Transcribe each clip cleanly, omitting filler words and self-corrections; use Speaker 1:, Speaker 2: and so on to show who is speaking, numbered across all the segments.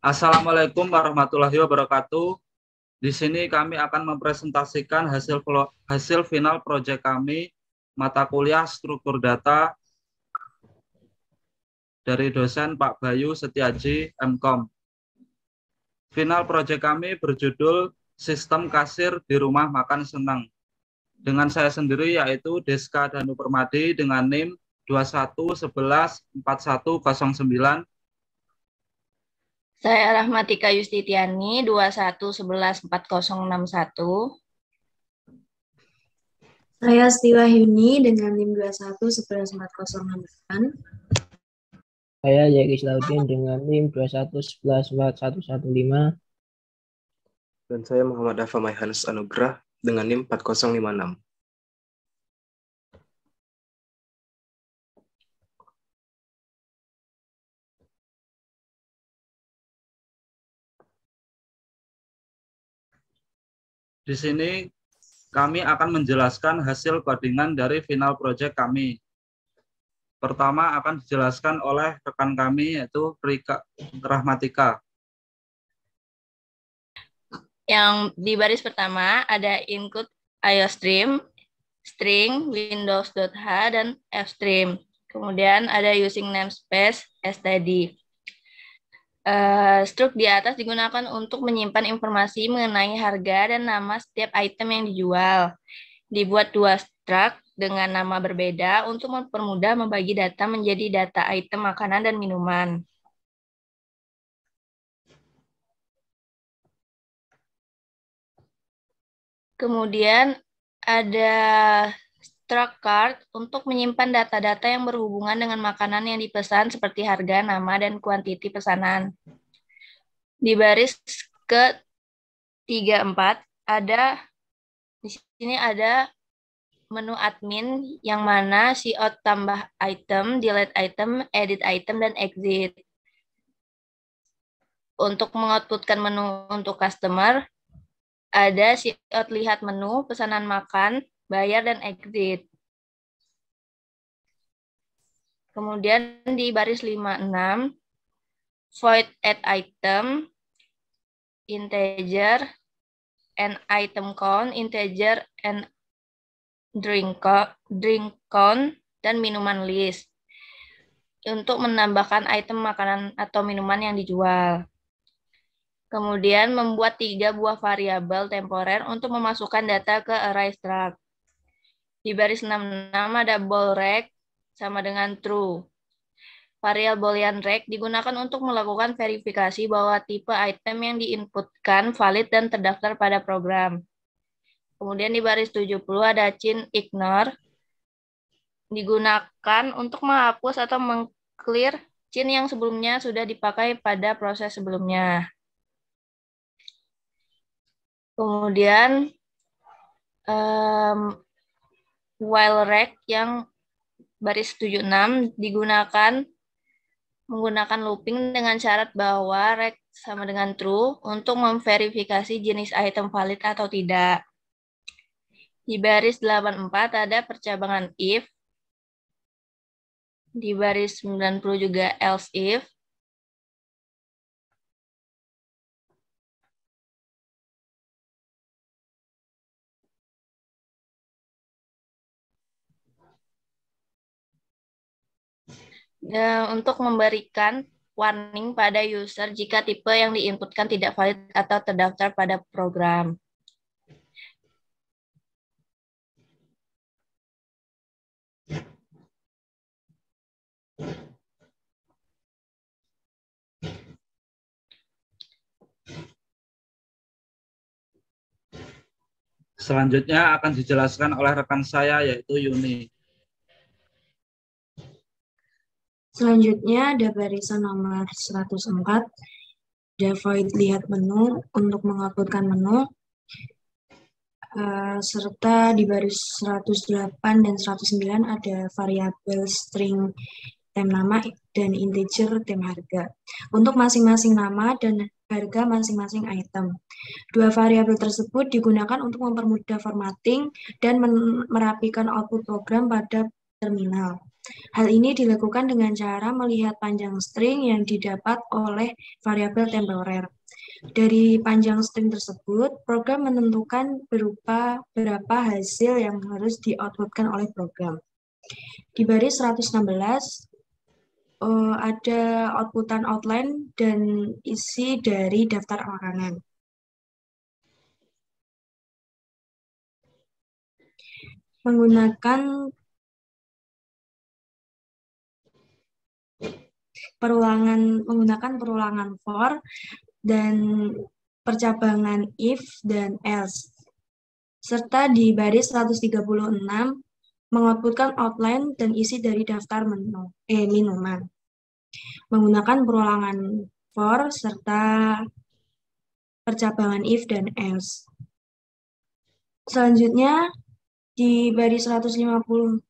Speaker 1: Assalamualaikum warahmatullahi wabarakatuh. Di sini kami akan mempresentasikan hasil final proyek kami mata kuliah struktur data dari dosen Pak Bayu Setiaji, MKOM. Final proyek kami berjudul Sistem Kasir di Rumah Makan Senang. Dengan saya sendiri yaitu Deska Danu Permadi dengan NIM 21114109.
Speaker 2: Saya Rahmatika Yustitiani 21114061.
Speaker 3: Saya Asti Wahyuni dengan NIM 21114068.
Speaker 4: Saya Jeki Slaudin dengan NIM 21114115.
Speaker 5: Dan saya Muhammad Dafa Maihanus Anugrah dengan NIM 4056.
Speaker 1: Di sini kami akan menjelaskan hasil codingan dari final project kami. Pertama akan dijelaskan oleh rekan kami yaitu Rika Rahmatika.
Speaker 2: Yang di baris pertama ada include IOStream, string, windows.h, dan fstream. Kemudian ada using namespace std. Struk di atas digunakan untuk menyimpan informasi mengenai harga dan nama setiap item yang dijual. Dibuat dua struk dengan nama berbeda untuk mempermudah membagi data menjadi data item makanan dan minuman. Kemudian ada struct card untuk menyimpan data-data yang berhubungan dengan makanan yang dipesan seperti harga, nama, dan kuantiti pesanan. Di baris ke-34 di sini ada menu admin yang mana out tambah item, delete item, edit item, dan exit. Untuk mengoutputkan menu untuk customer, ada out lihat menu, pesanan makan, bayar, dan exit. Kemudian di baris 56, void add item, integer, and item count, integer, and drink count, dan minuman list. Untuk menambahkan item makanan atau minuman yang dijual. Kemudian membuat 3 buah variabel temporer untuk memasukkan data ke array struct. Di baris 66 ada bool rec sama dengan true. Variabel boolean rec digunakan untuk melakukan verifikasi bahwa tipe item yang diinputkan valid dan terdaftar pada program. Kemudian di baris 70 ada chain ignore. Digunakan untuk menghapus atau meng-clear chain yang sebelumnya sudah dipakai pada proses sebelumnya. Kemudian while rec yang baris 76 menggunakan looping dengan syarat bahwa rec sama dengan true untuk memverifikasi jenis item valid atau tidak. Di baris 84 ada percabangan if. Di baris 90 juga else if. Untuk memberikan warning pada user jika tipe yang diinputkan tidak valid atau terdaftar pada program.
Speaker 1: Selanjutnya akan dijelaskan oleh rekan saya yaitu Yuni.
Speaker 3: Selanjutnya ada barisan nomor 104, ada void lihat menu untuk menguploadkan menu, serta di baris 108 dan 109 ada variabel string tem nama dan integer tem harga. Untuk masing-masing nama dan harga masing-masing item. Dua variabel tersebut digunakan untuk mempermudah formatting dan merapikan output program pada terminal. Hal ini dilakukan dengan cara melihat panjang string yang didapat oleh variabel temporer. Dari panjang string tersebut, program menentukan berupa berapa hasil yang harus di-outputkan oleh program. Di baris 116, ada outputan outline dan isi dari daftar makanan. Menggunakan perulangan for dan percabangan if dan else. Serta di baris 136 mengoutputkan outline dan isi dari daftar minuman. Menggunakan perulangan for serta percabangan if dan else. Selanjutnya di baris 154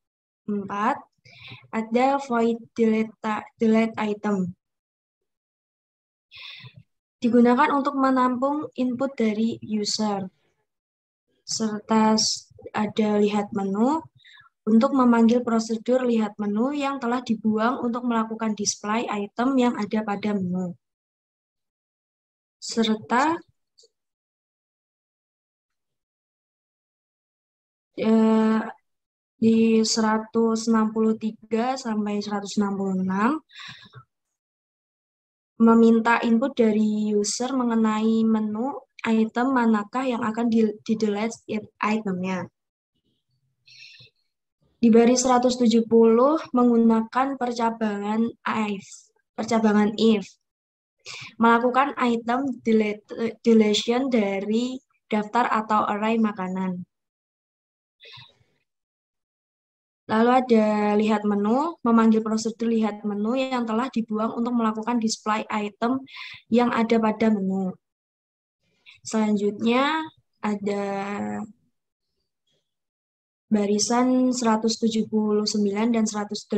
Speaker 3: ada void delete item. Digunakan untuk menampung input dari user. Serta ada lihat menu untuk memanggil prosedur lihat menu yang telah dibuang untuk melakukan display item yang ada pada menu. Serta di 163 sampai 166 meminta input dari user mengenai menu item manakah yang akan di-delete itemnya. Di baris 170 menggunakan percabangan if. Melakukan item deletion dari daftar atau array makanan. Lalu ada lihat menu, memanggil prosedur lihat menu yang telah dibuang untuk melakukan display item yang ada pada menu. Selanjutnya ada barisan 179 dan 180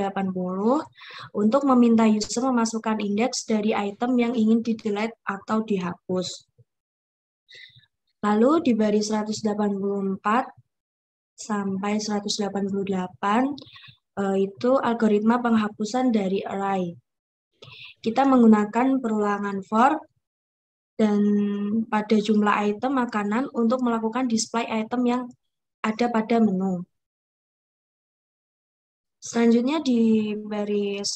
Speaker 3: untuk meminta user memasukkan indeks dari item yang ingin di-delete atau dihapus. Lalu di baris 184 sampai 188 itu algoritma penghapusan dari array. Kita menggunakan perulangan for dan pada jumlah item makanan untuk melakukan display item yang ada pada menu. Selanjutnya di baris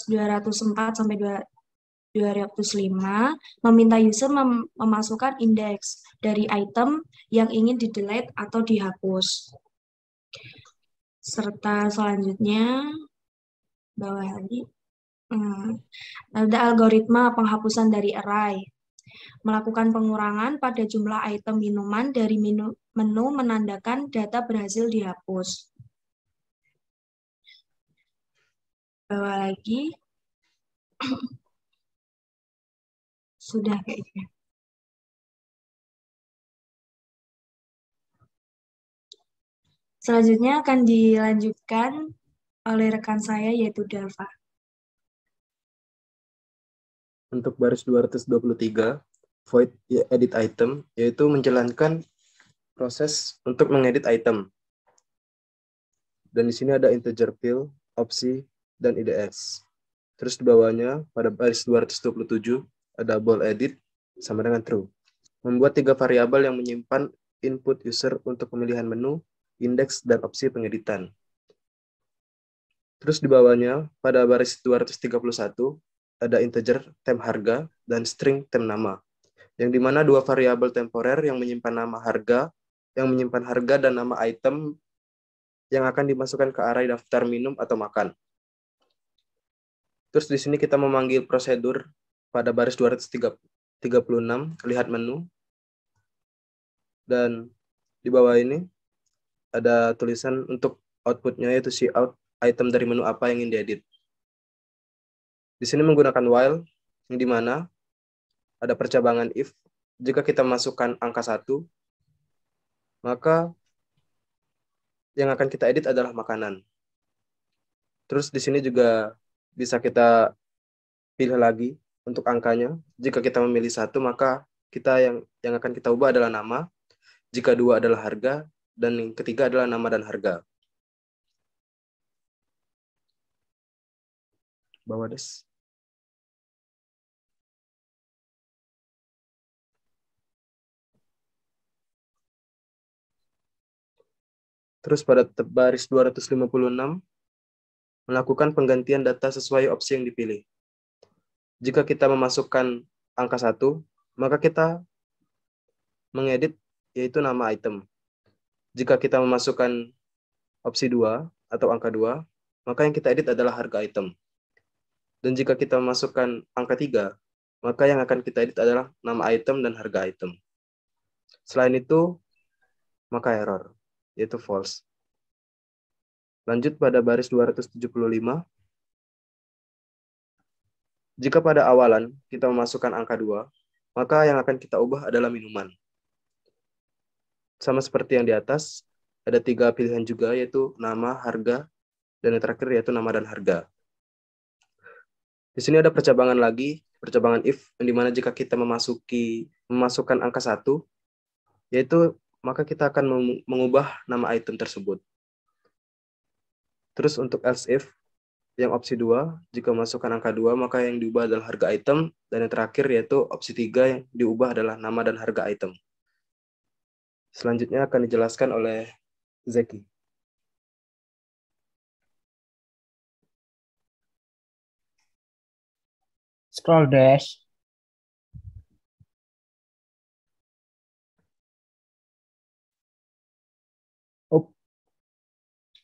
Speaker 3: 204 sampai 205 meminta user memasukkan indeks dari item yang ingin di-delete atau dihapus. Serta selanjutnya bawah lagi ada algoritma penghapusan dari array. Melakukan pengurangan pada jumlah item minuman dari menu menandakan data berhasil dihapus. Bawah lagi sudah kayaknya. Selanjutnya akan dilanjutkan oleh rekan saya yaitu Dava.
Speaker 5: Untuk baris 223, void edit item, yaitu menjalankan proses untuk mengedit item. Dan di sini ada integer fill, opsi, dan IDX. Terus di bawahnya, pada baris 227, ada bool edit sama dengan true. Membuat 3 variabel yang menyimpan input user untuk pemilihan menu, indeks, dan opsi pengeditan. Terus di bawahnya, pada baris 231, ada integer temp harga dan string temp nama, yang dimana 2 variabel temporer yang menyimpan nama harga, dan nama item yang akan dimasukkan ke array daftar minum atau makan. Terus di sini kita memanggil prosedur pada baris 236, lihat menu, dan di bawah ini ada tulisan untuk outputnya yaitu cout item dari menu apa yang ingin diedit. Di sini menggunakan while, yang dimana ada percabangan if. Jika kita masukkan angka 1, maka yang akan kita edit adalah makanan. Terus di sini juga bisa kita pilih lagi untuk angkanya. Jika kita memilih 1, maka yang akan kita ubah adalah nama. Jika 2 adalah harga, dan yang ketiga adalah nama dan harga. bawah Des. Terus pada baris 256, melakukan penggantian data sesuai opsi yang dipilih. Jika kita memasukkan angka 1, maka kita mengedit yaitu nama item. Jika kita memasukkan opsi 2 atau angka 2, maka yang kita edit adalah harga item. Dan jika kita memasukkan angka 3, maka yang akan kita edit adalah nama item dan harga item. Selain itu, maka error, yaitu false. Lanjut pada baris 275. Jika pada awalan kita memasukkan angka 2, maka yang akan kita ubah adalah minuman. Sama seperti yang di atas, ada 3 pilihan juga, yaitu nama, harga, dan yang terakhir yaitu nama dan harga. Di sini ada percabangan lagi, percabangan if, di mana jika kita memasukkan angka 1, yaitu maka kita akan mengubah nama item tersebut. Terus untuk else if, yang opsi 2, jika memasukkan angka 2, maka yang diubah adalah harga item, dan yang terakhir yaitu opsi 3, yang diubah adalah nama dan harga item. Selanjutnya akan dijelaskan oleh Zeki.
Speaker 4: Scroll dash.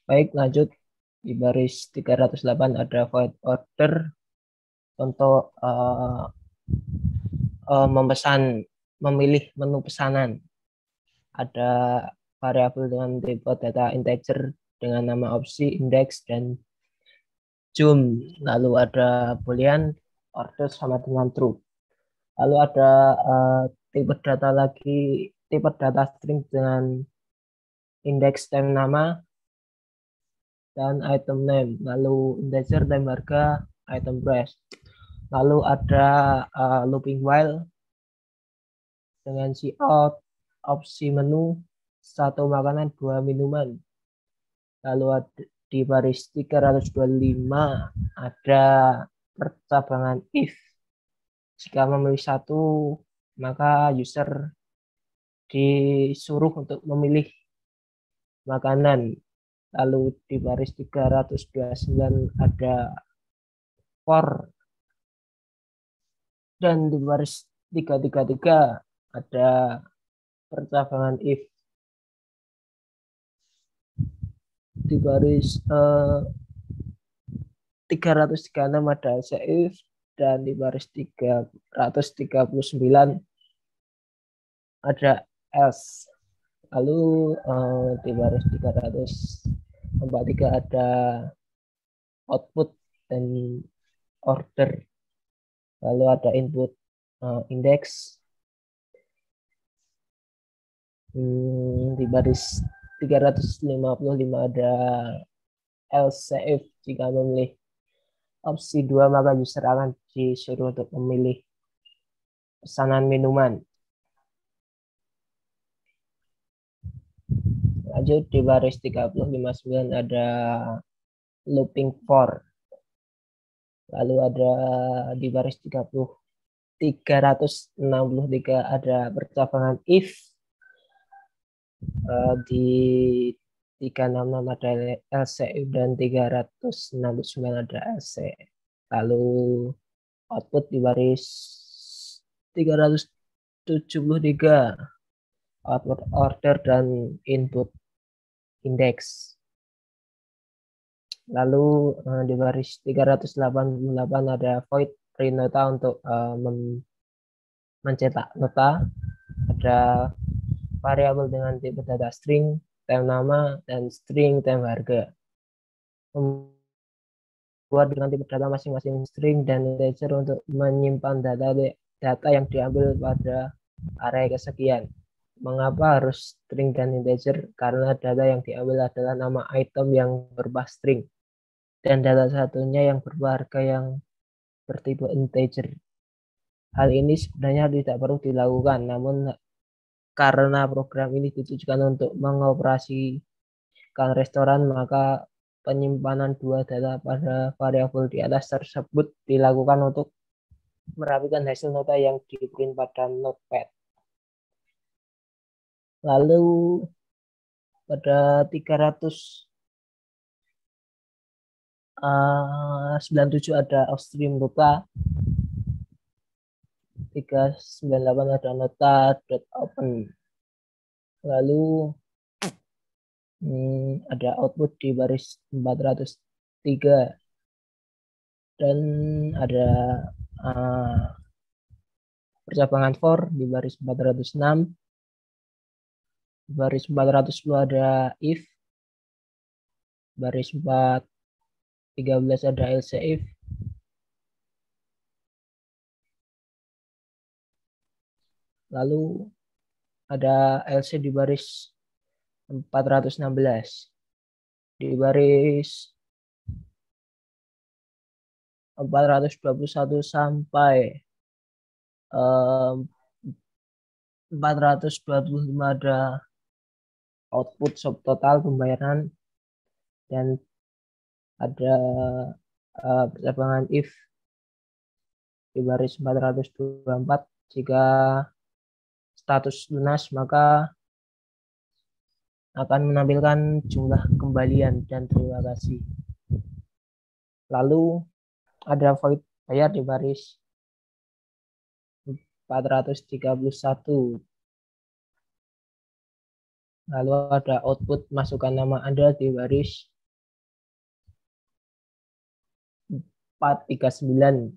Speaker 4: Baik, lanjut. Di baris 308 ada void order untuk memilih menu pesanan. Ada variabel dengan tipe data integer dengan nama opsi, index, dan zoom. Lalu ada boolean, order sama dengan true. Lalu ada tipe data lagi, tipe data string dengan index time nama dan item name. Lalu integer time harga, item price. Lalu ada looping while dengan cout, opsi menu, 1 makanan, 2 minuman. Lalu ada, di baris 325 ada percabangan if. Jika memilih 1, maka user disuruh untuk memilih makanan. Lalu di baris 329 ada for. Dan di baris 333 ada percabangan if. Di baris 336 ada else if, dan di baris 339 ada else. Lalu di baris 343 ada output dan order. Lalu ada input index. Di baris 355 ada else if. Jika memilih opsi 2, maka user akan disuruh untuk memilih pesanan minuman. Lanjut di baris 359 ada looping for. Lalu ada di baris 363 ada percabangan if. Di 366 ada else if dan 369 ada else. Lalu output di baris 373 output order dan input index. Lalu di baris 388 ada void print nota untuk mencetak nota. Ada variabel dengan tipe data string, time nama, dan string time harga. Membuat dengan tipe data masing-masing string dan integer untuk menyimpan data yang diambil pada array kesekian. Mengapa harus string dan integer? Karena data yang diambil adalah nama item yang berupa string, dan data satunya yang berupa harga yang bertipe integer. Hal ini sebenarnya tidak perlu dilakukan, namun karena program ini ditujukan untuk mengoperasikan restoran, maka penyimpanan dua data pada variabel di atas tersebut dilakukan untuk merapikan hasil nota yang di-print pada Notepad. Lalu pada 397 ada outstream nota, 398 ada nota.open. Lalu ada output di baris 403 dan ada percabangan for di baris 406. Di baris 410 ada if, baris 413 ada else if, lalu ada else di baris 416. Di baris 421 sampai 425 ada output subtotal pembayaran dan ada percabangan if di baris 424. Jika status lunas maka akan menampilkan jumlah kembalian dan terima kasih. Lalu ada void bayar di baris 431. Lalu ada output masukkan nama Anda di baris 439.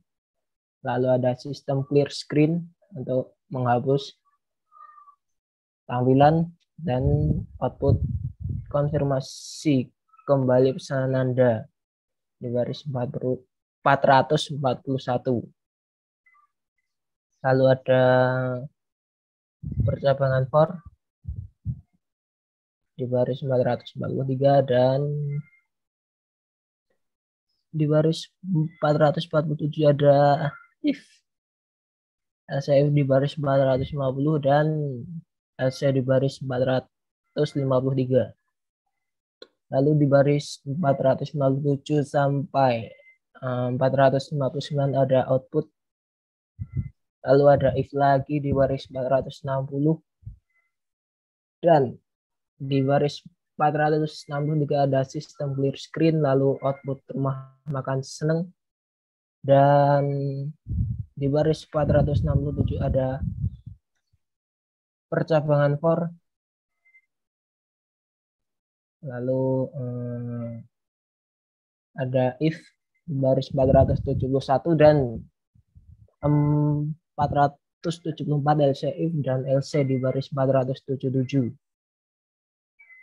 Speaker 4: Lalu ada sistem clear screen untuk menghapus tampilan dan output konfirmasi kembali pesanan Anda di baris 441. Lalu ada percabangan for di baris 443 dan di baris 447 ada if, else if di baris 450 dan else di baris 453. Lalu di baris 457 sampai 459 ada output. Lalu ada if lagi di baris 460 dan di baris 463 ada sistem clear screen, lalu output rumah makan seneng, dan di baris 467 ada percabangan for, lalu ada if di baris 471 dan 474 else if dan else di baris 477.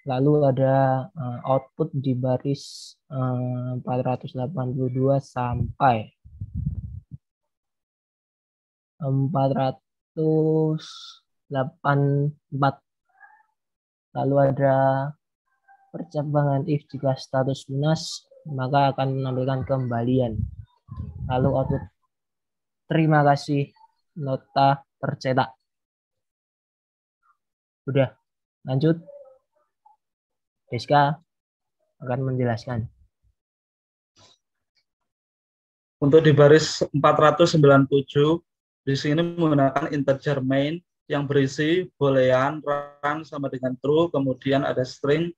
Speaker 4: Lalu ada output di baris 482 sampai 484. Lalu ada percabangan if jika status lunas maka akan menampilkan kembalian. Lalu output terima kasih nota tercetak. Udah, lanjut. Deska akan menjelaskan.
Speaker 1: Untuk di baris 497, di sini menggunakan integer main yang berisi boolean, run sama dengan true, kemudian ada string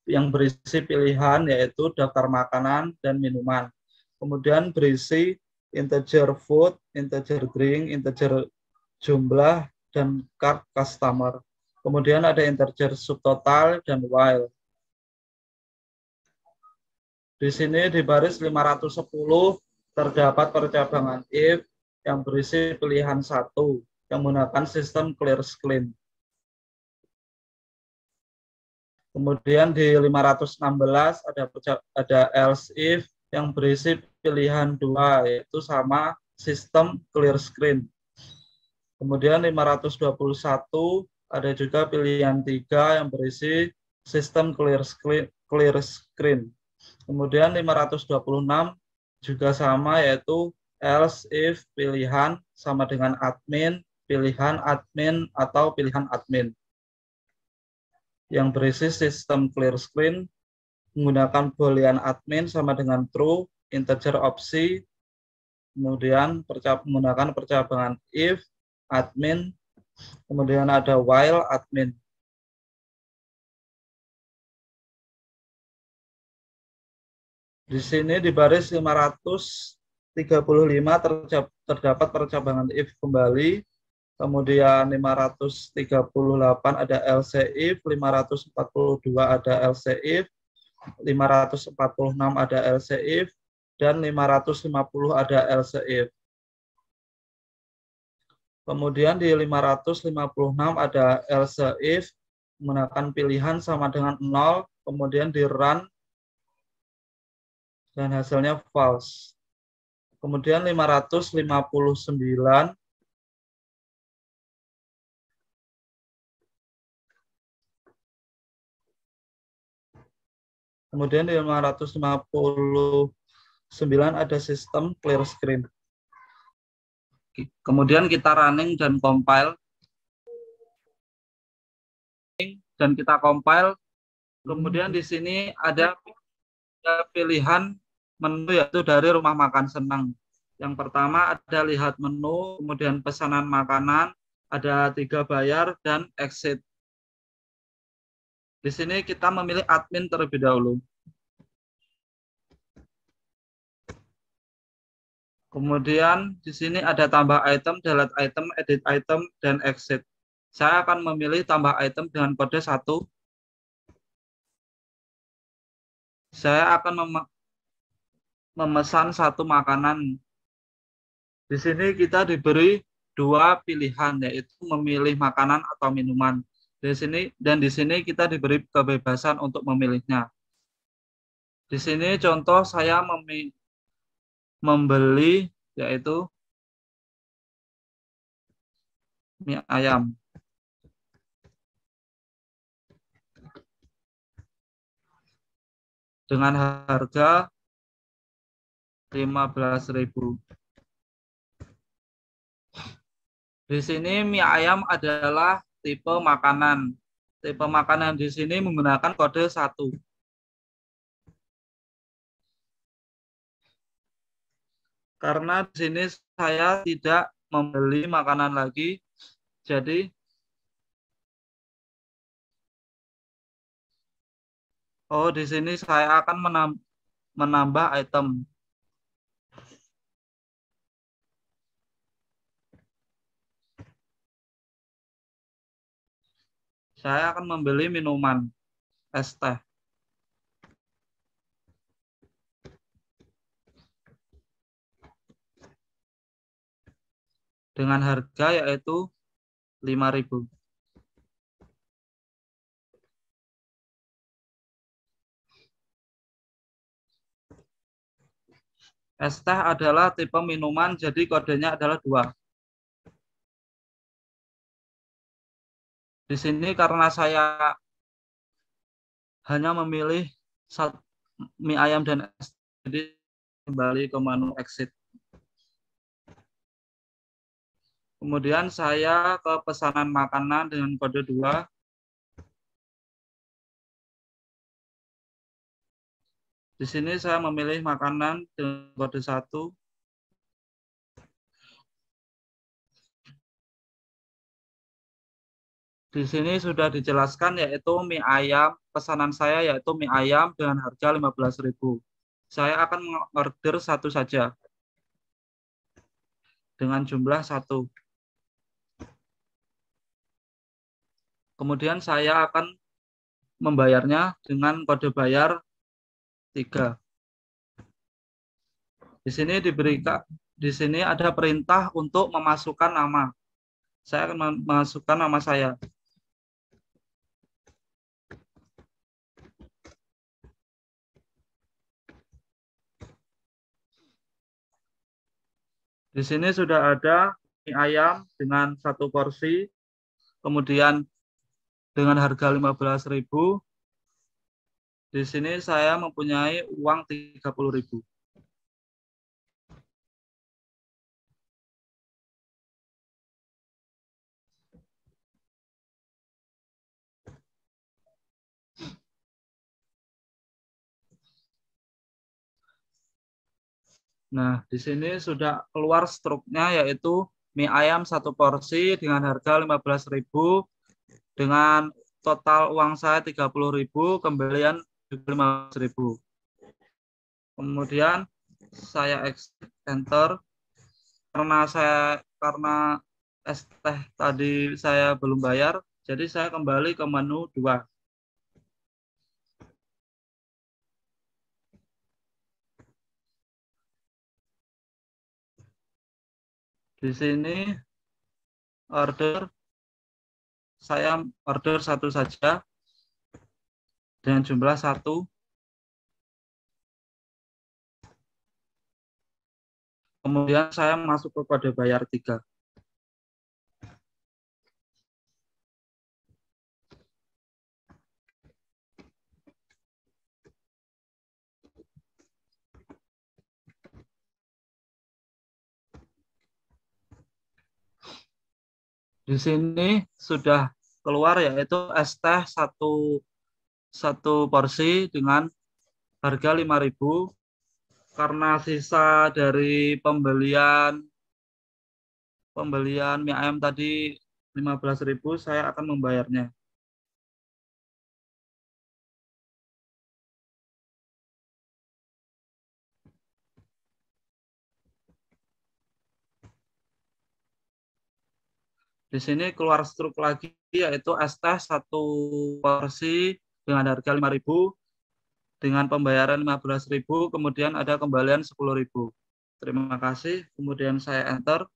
Speaker 1: yang berisi pilihan yaitu daftar makanan dan minuman. Kemudian berisi integer food, integer drink, integer jumlah, dan card customer. Kemudian ada integer subtotal dan while. Di sini di baris 510 terdapat percabangan if yang berisi pilihan 1 yang menggunakan sistem clear screen. Kemudian di 516 ada else if yang berisi pilihan 2 yaitu sama sistem clear screen. Kemudian 521 ada juga pilihan 3 yang berisi sistem clear screen. Kemudian 526 juga sama yaitu else if pilihan sama dengan admin, pilihan admin atau pilihan admin yang berisi sistem clear screen. menggunakan boolean admin sama dengan true, integer opsi, kemudian menggunakan percabangan if, admin, kemudian ada while, admin. Di sini di baris 535 terdapat percabangan if kembali, kemudian 538 ada else if, 542 ada else if, 546 ada else if, dan 550 ada else if. Kemudian di 556 ada else if, menggunakan pilihan sama dengan 0, kemudian di run, dan hasilnya false. Kemudian 559 kemudian di 559 ada sistem clear screen. Kemudian kita running dan compile. Dan kita compile. Kemudian di sini ada pilihan menu yaitu dari Rumah Makan Senang. Yang pertama ada lihat menu, kemudian pesanan makanan, ada 3 bayar, dan exit. Di sini kita memilih admin terlebih dahulu. Kemudian di sini ada tambah item, delete item, edit item, dan exit. Saya akan memilih tambah item dengan kode 1. Saya akan memesan 1 makanan. Di sini kita diberi 2 pilihan, yaitu memilih makanan atau minuman. Di sini kita diberi kebebasan untuk memilihnya. Di sini contoh saya membeli yaitu mie ayam. Dengan harga 15.000. Di sini mie ayam adalah tipe makanan. Tipe makanan di sini menggunakan kode 1. Karena di sini saya tidak membeli makanan lagi, jadi di sini saya akan menambah item. Saya akan membeli minuman es teh. Dengan harga yaitu 5.000. Es teh adalah tipe minuman, jadi kodenya adalah 2. Di sini karena saya hanya memilih mie ayam dan es teh, jadi kembali ke menu exit. Kemudian saya ke pesanan makanan dengan kode 2. Di sini saya memilih makanan dengan kode 1. Di sini sudah dijelaskan yaitu mie ayam, pesanan saya yaitu mie ayam dengan harga 15.000. Saya akan mengorder 1 saja dengan jumlah 1. Kemudian saya akan membayarnya dengan kode bayar 3. Di sini ada perintah untuk memasukkan nama. Saya akan memasukkan nama saya. Di sini sudah ada mie ayam dengan 1 porsi, kemudian dengan harga 15.000. Di sini saya mempunyai uang 30.000. Nah, di sini sudah keluar struknya, yaitu mie ayam 1 porsi dengan harga 15.000, dengan total uang saya 30.000, kembalian 15.000. Kemudian saya enter karena es teh tadi saya belum bayar, jadi saya kembali ke menu 2. Di sini saya order 1 saja dengan jumlah 1. Kemudian saya masuk ke kode bayar 3. Di sini sudah keluar, yaitu es teh 1 porsi dengan harga 5.000. Karena sisa dari pembelian mie ayam tadi 15.000, saya akan membayarnya. Di sini keluar struk lagi, yaitu es teh 1 porsi dengan harga 5.000, dengan pembayaran 15.000, kemudian ada kembalian 10.000. Terima kasih, kemudian saya enter.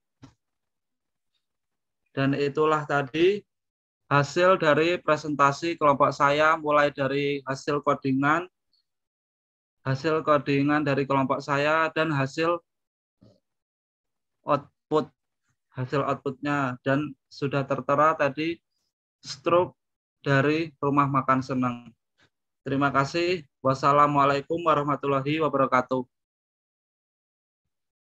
Speaker 1: Dan itulah tadi hasil dari presentasi kelompok saya, mulai dari hasil codingan dari kelompok saya, dan hasil outputnya, dan sudah tertera tadi struk dari Rumah Makan Senang. Terima kasih. Wassalamualaikum warahmatullahi wabarakatuh.